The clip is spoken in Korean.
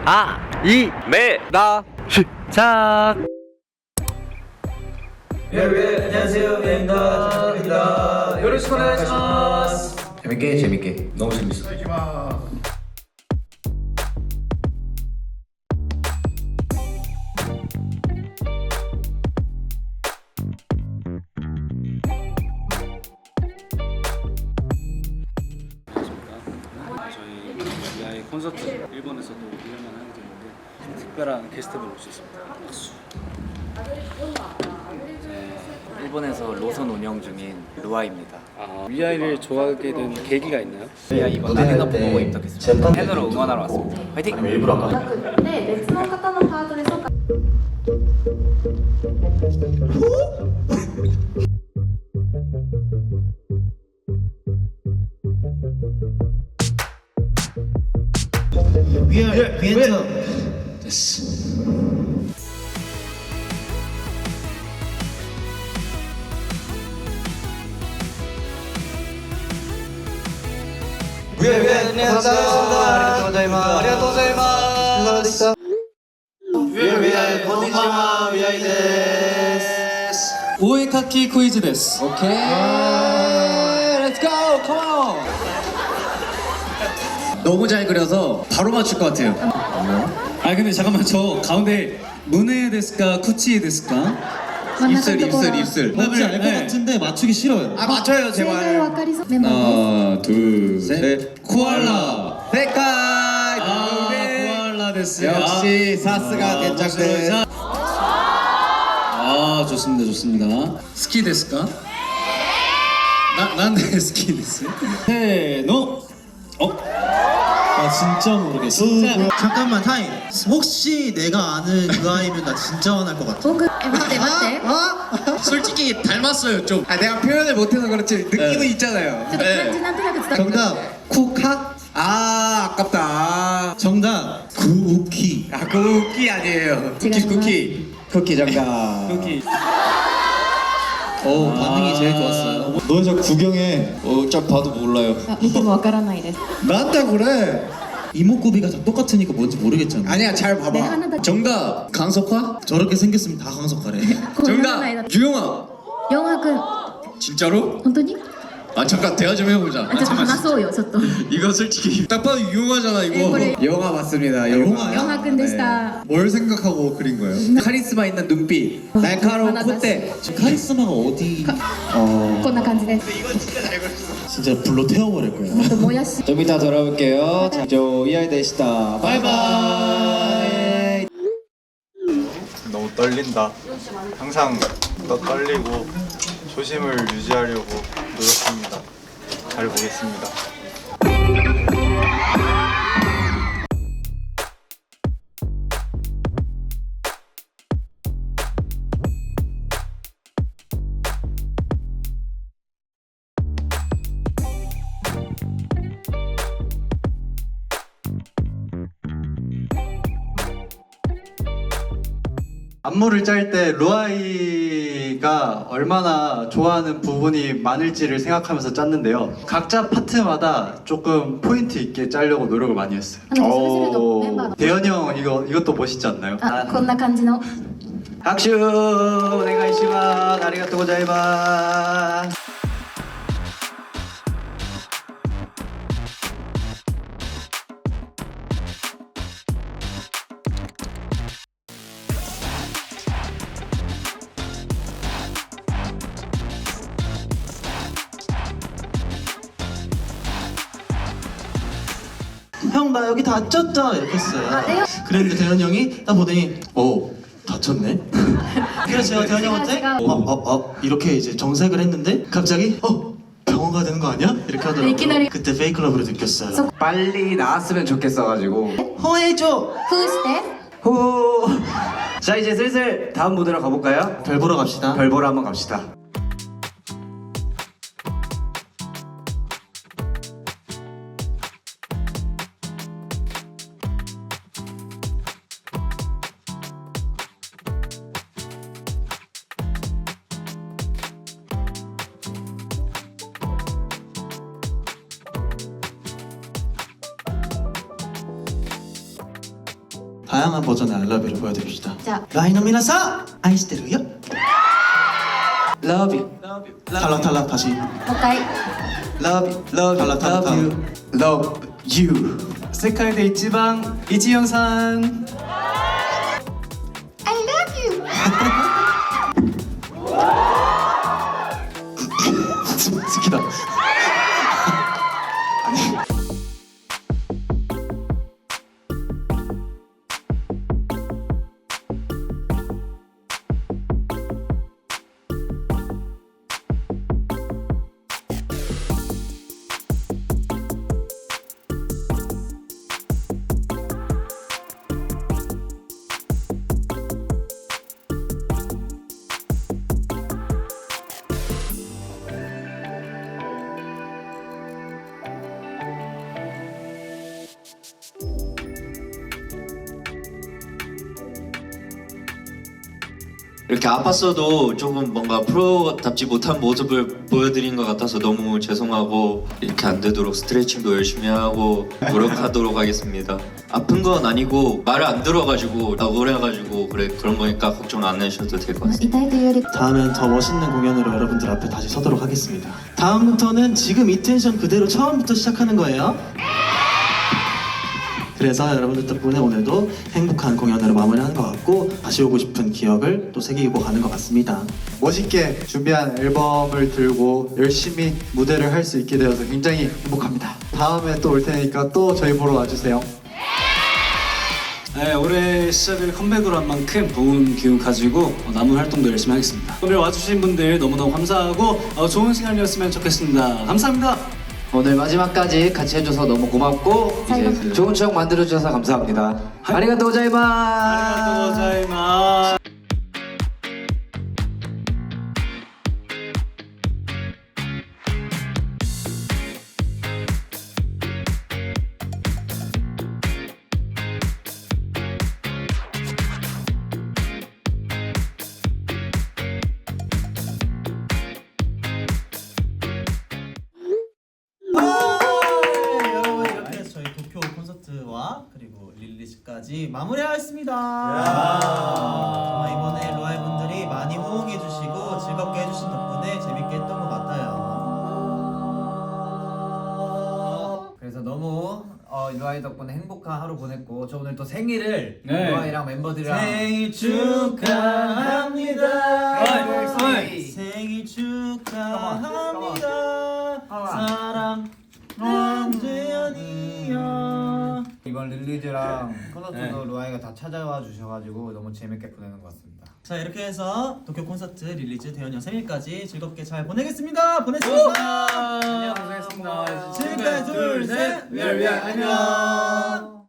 나 시작. 안녕하세요. 미아입니다. 요로시ku 오네가이시마스. 재밌게 너무 재밌어. 저희 미아의 콘서트 일본에서도 1년만 하게 되는데 특별한 게스트를 올 수 있습니다. 박수. 일본에서 로선 운영 중인 루아입니다. 미아이를 좋아하게 된 계기가 있나요? 미아 이번 라인업 보고 입덕했습니다. 팬으로 응원하러 왔습니다. 화이팅! 일부러 안 가. なくて別の方のパートでそうか 오에카키 퀴즈 데스. 오케이. 렛츠 고. 컴온. 너무 잘 그려서 바로 맞출 것 같아요. 아 근데 잠깐만 저 가운데 문에 데스까 쿠치 데스까? 真ん中のところ 입술. 뭔지 알것 같은데 맞추기 싫어요. 아 맞춰요 正解 제발. 分かりそうメンバーです 하나 둘셋 코알라. 백카이. 코알라 데스. 역시 사스가 괜찮대. 좋습니다. 스키 데스까? 난데 스키 데스. 세노. 진짜 모르겠어. 잠깐만 타임. 혹시 내가 아는 그 아이면 나 진짜 화날 것 같아. 僕待って待って 솔직히 닮았어요 좀. 아 내가 표현을 못해서 그렇지 느낌은 있잖아요. ちょっと感じなんとなく伝わって 정답 쿠카. 아 아깝다. 정답 구우키. 아 쿠키 아니에요. 쿠키 정답. 여기 반응이 제일 좋았어요. 너 저 구경해. 쫙 봐도 몰라요. あ見てもわからないです 난다 그래. 이목구비가 다 똑같으니까 뭔지 모르겠잖아. 아니야 잘 で 봐봐. 花だけ 정답 강석화? 저렇게 생겼으면 다 강석하래. こうならないだ 정답 유영아. ヨンハ君 진짜로? 本当に 아 잠깐 대화 좀 해보자. ちょっと話そうよちょっと 이거 솔직히 딱 봐도 유영아잖아 이거. 그래. 영아 맞습니다. 영아야? ヨンハ君でした 뭘 생각하고 그린 거예요? 카리스마 있는 눈빛, 날카로운 콧대. 저 카리스마가 어디? こんな感じです 진짜 불로 태워버릴 거야. ほんともやし 좀 이따 돌아올게요. 자, 저 이하이 되시다. 바이바이. 너무 떨린다. 항상 떨리고 조심을 유지하려고 노력합니다. 잘 보겠습니다. 안무를 짤 때 루아이가 얼마나 좋아하는 부분이 많을지를 생각하면서 짰는데요. 각자 파트마다 조금 포인트 있게 짜려고 노력을 많이 했어요. それぞれのメンバーの 대현이 형 이것도 멋있지 않나요? あこんな感じの 박수 오네가이시마스 아리가또 고자이마스. 형 나 여기 다쳤다 이렇게 했어요. 네? 그랬는데 대현이 형이 딱 보더니 다쳤네. 그래서 제가 대현이 형한테 이렇게 이제 정색을 했는데 갑자기 병원 가야 되는 거 아니야? 이렇게 하더라고요. 이끼나리. 그때 페이클럽으로 느꼈어요. 빨리 나왔으면 좋겠어가지고. 호해줘. ふうして 후. 자 이제 슬슬 다음 무대로 가볼까요? 별 보러 갑시다. 별 보러 한번 갑시다. 다양한 버전의 I love you를 보여드립시다. 자. 라이너 미나사 아이시테루요. Love you. 탈락 다시. もう一回 Love you. Love you. 탈락. Love you. Love you. 세카이데 이치방 이지영산. I love you 스키다. 이렇게 아팠어도 조금 뭔가 프로답지 못한 모습을 보여드린 것 같아서 너무 죄송하고 이렇게 안 되도록 스트레칭도 열심히 하고 노력하도록 하겠습니다. 아픈 건 아니고 말을 안 들어가지고 억울해가지고 그런 거니까 걱정 안 하셔도 될 것 같습니다. 痛いというより 다음엔 더 멋있는 공연으로 여러분들 앞에 다시 서도록 하겠습니다. 다음부터는 지금 이 텐션 그대로 처음부터 시작하는 거예요. 그래서 여러분들 덕분에 오늘도 행복한 공연으로 마무리하는 것 같고 다시 오고 싶은 기억을 또 새기고 가는 것 같습니다. 멋있게 준비한 앨범을 들고 열심히 무대를 할 수 있게 되어서 굉장히 행복합니다. 다음에 또 올 테니까 또 저희 보러 와주세요. 네, 올해 시작을 컴백으로 한 만큼 좋은 기운 가지고 남은 활동도 열심히 하겠습니다. 오늘 와주신 분들 너무너무 감사하고 좋은 시간이었으면 좋겠습니다. 감사합니다. 오늘 마지막까지 같이 해줘서 너무 고맙고 이제 좋은 추억 만들어주셔서 감사합니다. 아리가또 고자이마스. 아리가또 고자이마스. 여러분 이렇게 해서 저희 도쿄 콘서트와 그리고 릴리즈까지 마무리하였습니다. 정말 이번에 루아이 분들이 많이 호응해주시고 즐겁게 해주신 덕분에 재밌게 했던 것 같아요. 그래서 너무 루아이 덕분에 행복한 하루 보냈고 저 오늘 또 생일을 네. 루아이랑 멤버들이랑 생일 축하합니다. 어이. 생일 축하합니다. 사랑하는 재현이야. 이번 릴리즈랑 콘서트도 루아이가 다 찾아와 주셔가지고 너무 재밌게 보내는 것 같습니다. 자 이렇게 해서 도쿄 콘서트 릴리즈 대현이 형 생일까지 즐겁게 잘 보내겠습니다. 보냈습니다. 안녕 고생했습니다. 지금까지 둘, 셋, 위아위아 안녕.